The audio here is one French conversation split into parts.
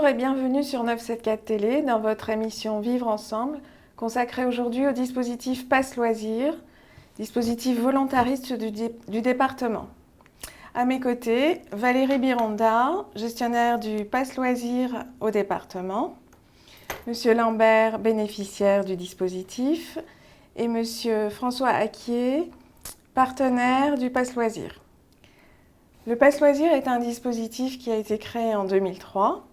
Bonjour et bienvenue sur 974 Télé dans votre émission Vivre ensemble, consacrée aujourd'hui au dispositif Pass Loisirs, dispositif volontariste du département. À mes côtés, Valérie Bironda, gestionnaire du Pass Loisirs au département, Monsieur Lambert, bénéficiaire du dispositif, et Monsieur François Acquier, partenaire du Pass Loisirs. Le Pass Loisirs est un dispositif qui a été créé en 2003.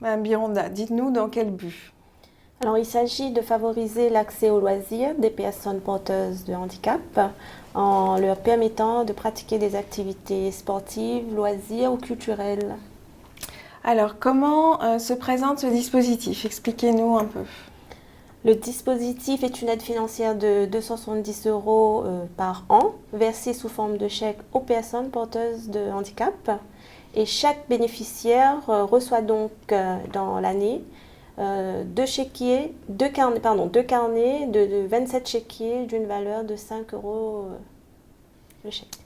Madame Bironda, dites-nous dans quel but? Alors, il s'agit de favoriser l'accès aux loisirs des personnes porteuses de handicap en leur permettant de pratiquer des activités sportives, loisirs ou culturelles. Alors, comment se présente ce dispositif? Expliquez-nous un peu. Le dispositif est une aide financière de 270 € par an, versée sous forme de chèque aux personnes porteuses de handicap. Et chaque bénéficiaire reçoit donc dans l'année deux carnets de 27 chéquiers d'une valeur de 5 € le chèque.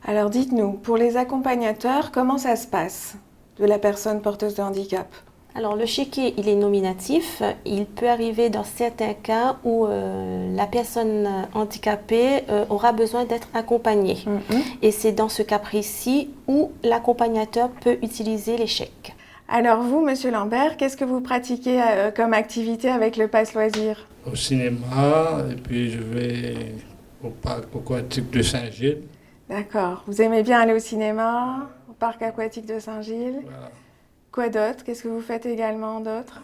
Alors dites-nous, pour les accompagnateurs, comment ça se passe de la personne porteuse de handicap? Alors le chéquier, il est nominatif. Il peut arriver dans certains cas où la personne handicapée aura besoin d'être accompagnée. Et c'est dans ce cas précis où l'accompagnateur peut utiliser les chèques. Alors vous, Monsieur Lambert, qu'est-ce que vous pratiquez comme activité avec le Pass Loisirs? Au cinéma, et puis je vais au parc aquatique de Saint-Gilles. D'accord. Vous aimez bien aller au cinéma, au parc aquatique de Saint-Gilles? Voilà. Quoi d'autre? Qu'est-ce que vous faites également d'autre?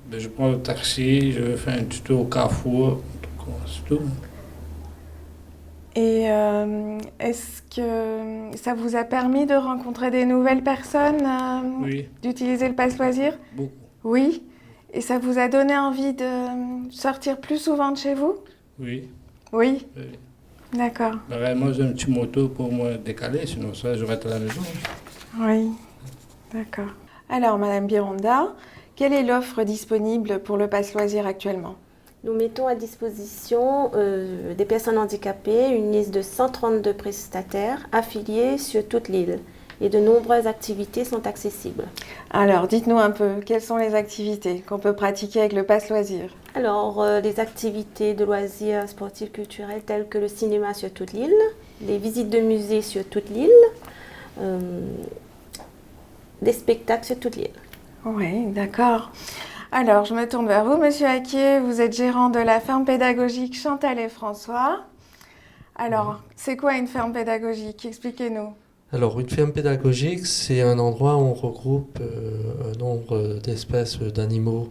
Ben, je prends le taxi, je fais un tuto au Carrefour, c'est tout. Et est-ce que ça vous a permis de rencontrer des nouvelles personnes, Oui, d'utiliser le Pass Loisirs? beaucoup. Oui. Et ça vous a donné envie de sortir plus souvent de chez vous? Oui. Oui. Oui. D'accord. Ben, moi, j'ai un petit moto pour me décaler, sinon ça, je reste à la maison. Oui. D'accord. Alors, Madame Bironda, quelle est l'offre disponible pour le Pass Loisirs actuellement? Nous mettons à disposition des personnes handicapées une liste de 132 prestataires affiliés sur toute l'île. Et de nombreuses activités sont accessibles. Alors, dites-nous un peu, quelles sont les activités qu'on peut pratiquer avec le Pass Loisirs? Alors, les activités de loisirs sportifs culturels telles que le cinéma sur toute l'île, les visites de musées sur toute l'île, des spectacles sur toute l'île. Oui, d'accord. Alors, je me tourne vers vous, Monsieur Acquier. Vous êtes gérant de la ferme pédagogique Chantal et François. Alors, c'est quoi une ferme pédagogique? Expliquez-nous. Alors, une ferme pédagogique, c'est un endroit où on regroupe un nombre d'espèces d'animaux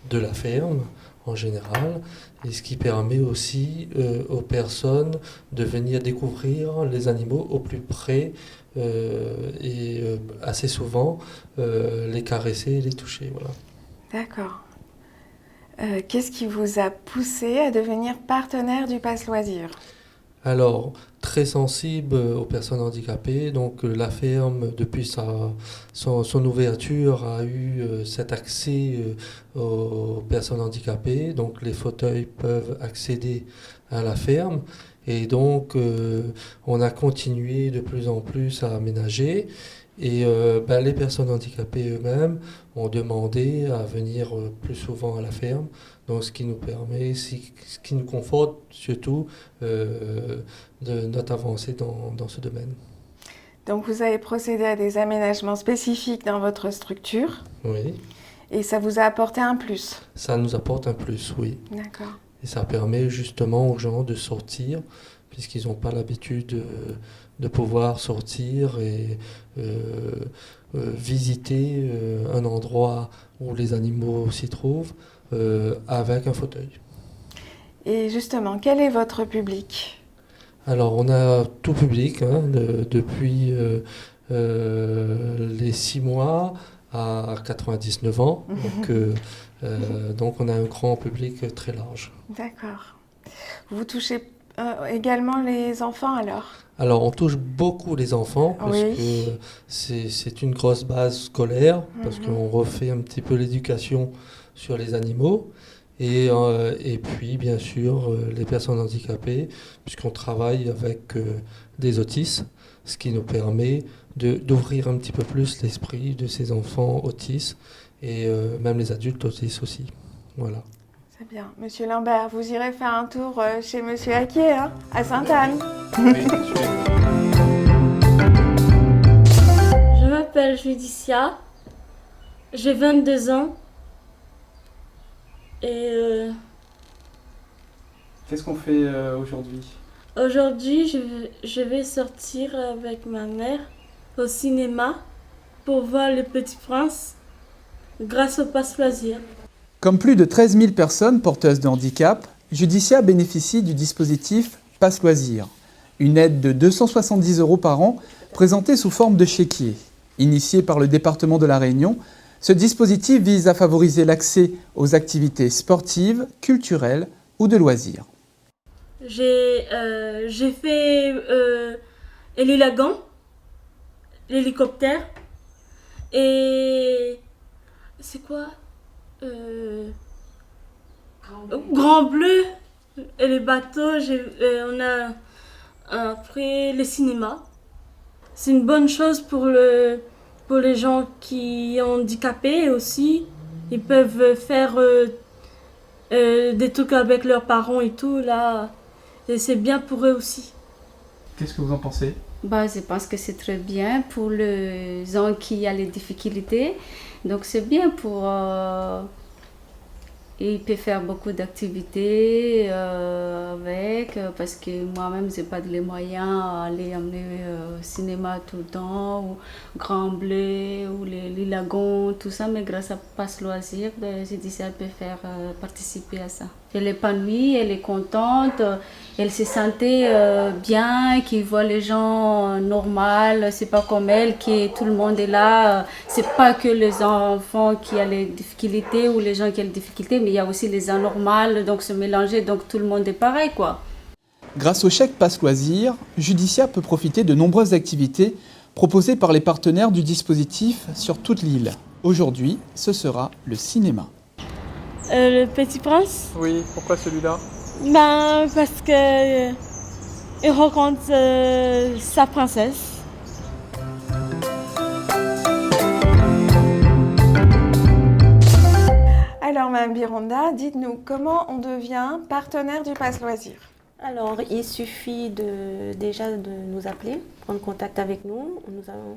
de la ferme, en général, et ce qui permet aussi aux personnes de venir découvrir les animaux au plus près et assez souvent les caresser et les toucher. Voilà. D'accord. Qu'est-ce qui vous a poussé à devenir partenaire du Pass Loisirs? Alors, très sensible aux personnes handicapées, donc la ferme, depuis son ouverture, a eu cet accès aux personnes handicapées, donc les fauteuils peuvent accéder à la ferme, et donc on a continué de plus en plus à aménager, et les personnes handicapées eux-mêmes ont demandé à venir plus souvent à la ferme. Donc, ce qui nous permet, ce qui nous conforte surtout de notre avancée dans ce domaine. Donc, vous avez procédé à des aménagements spécifiques dans votre structure. Oui. Et ça vous a apporté un plus? Ça nous apporte un plus, oui. D'accord. Et ça permet justement aux gens de sortir, puisqu'ils n'ont pas l'habitude de pouvoir sortir et visiter un endroit où les animaux s'y trouvent. Avec un fauteuil. Et justement, quel est votre public? Alors, on a tout public, depuis les 6 mois à 99 ans. Donc, on a un grand public très large. D'accord. Vous touchez également les enfants alors? Alors, on touche beaucoup les enfants parce que c'est une grosse base scolaire, parce qu'on refait un petit peu l'éducation sur les animaux et puis bien sûr les personnes handicapées, puisqu'on travaille avec des autistes, ce qui nous permet d'ouvrir un petit peu plus l'esprit de ces enfants autistes et même les adultes aussi. Voilà. C'est bien. Monsieur Lambert, vous irez faire un tour chez Monsieur Acquier, hein, à Sainte-Anne. Oui, je suis- Je m'appelle Judicia, j'ai 22 ans et Qu'est-ce qu'on fait aujourd'hui? aujourd'hui je vais sortir avec ma mère au cinéma pour voir Le Petit Prince grâce au pass loisir. Comme plus de 13 000 personnes porteuses de handicap, Judicia bénéficie du dispositif Pass Loisirs, une aide de 270 € par an présentée sous forme de chéquier. Initié par le département de La Réunion, ce dispositif vise à favoriser l'accès aux activités sportives, culturelles ou de loisirs. J'ai fait Elilagan, l'hélicoptère, et c'est quoi Grand Bleu et les bateaux. On a après le cinéma. C'est une bonne chose pour les gens qui sont handicapés aussi. Ils peuvent faire des trucs avec leurs parents et tout là. Et c'est bien pour eux aussi. Qu'est-ce que vous en pensez? Je pense que c'est très bien pour les gens qui ont les difficultés. Donc c'est bien pour... il peut faire beaucoup d'activités avec, parce que moi-même, je n'ai pas les moyens d'aller amener au cinéma tout le temps, ou Grand Bleu, ou les lagons, tout ça. Mais grâce à Pass Loisirs, j'ai dit ça peut faire participer à ça. Elle est épanouie, elle est contente, elle se sentait bien, qu'il voit les gens normaux, c'est pas comme elle, qui tout le monde est là. C'est pas que les enfants qui ont les difficultés ou les gens qui ont les difficultés, mais il y a aussi les anormales, donc se mélanger, donc tout le monde est pareil, quoi. Grâce au chèque Pass Loisirs, Judicia peut profiter de nombreuses activités proposées par les partenaires du dispositif sur toute l'île. Aujourd'hui, ce sera le cinéma. Le Petit Prince, Oui, pourquoi celui-là? parce que il rencontre sa princesse. Alors, Mme Bironda, dites-nous comment on devient partenaire du Pass Loisirs. Alors, il suffit déjà de nous appeler, prendre contact avec nous.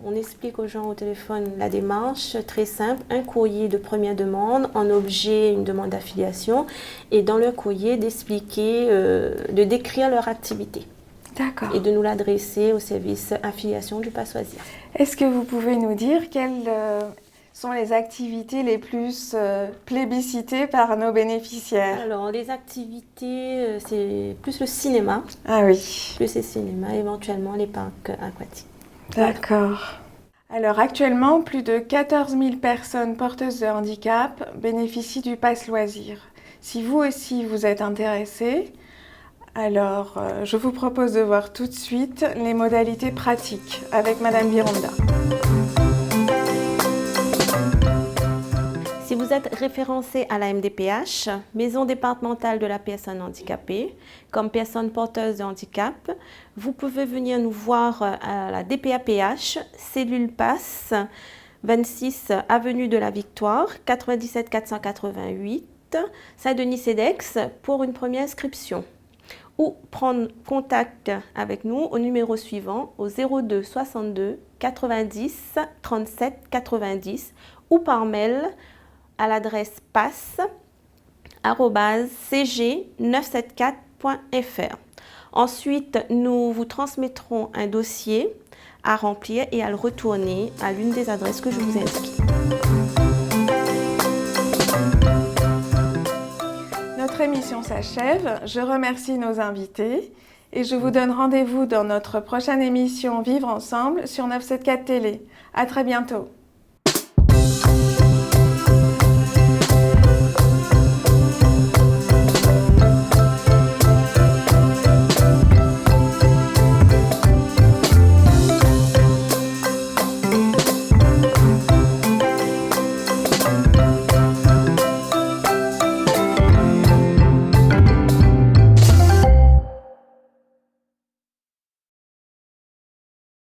On explique aux gens au téléphone la démarche, très simple, un courrier de première demande, en objet une demande d'affiliation, et dans le courrier d'expliquer, de décrire leur activité. D'accord. Et de nous l'adresser au service affiliation du Pass Loisirs. Est-ce que vous pouvez nous dire quelles sont les activités les plus plébiscitées par nos bénéficiaires? Alors, les activités, c'est plus le cinéma, Ah oui, plus le cinéma, éventuellement les parcs aquatiques. d'accord. Alors actuellement, plus de 14 000 personnes porteuses de handicap bénéficient du Pass Loisirs. Si vous aussi vous êtes intéressé, alors je vous propose de voir tout de suite les modalités pratiques avec Madame Bironda. Si vous êtes référencé à la MDPH, Maison départementale de la personne handicapée, comme personne porteuse de handicap, vous pouvez venir nous voir à la DPAPH, cellule Pass, 26 avenue de la Victoire, 97 488, Saint-Denis-Cedex, pour une première inscription. Ou prendre contact avec nous au numéro suivant, au 02 62 90 37 90, ou par mail à l'adresse pass@cg974.fr. Ensuite, nous vous transmettrons un dossier à remplir et à le retourner à l'une des adresses que je vous ai indiquées. Notre émission s'achève. Je remercie nos invités et je vous donne rendez-vous dans notre prochaine émission Vivre ensemble sur 974 Télé. À très bientôt.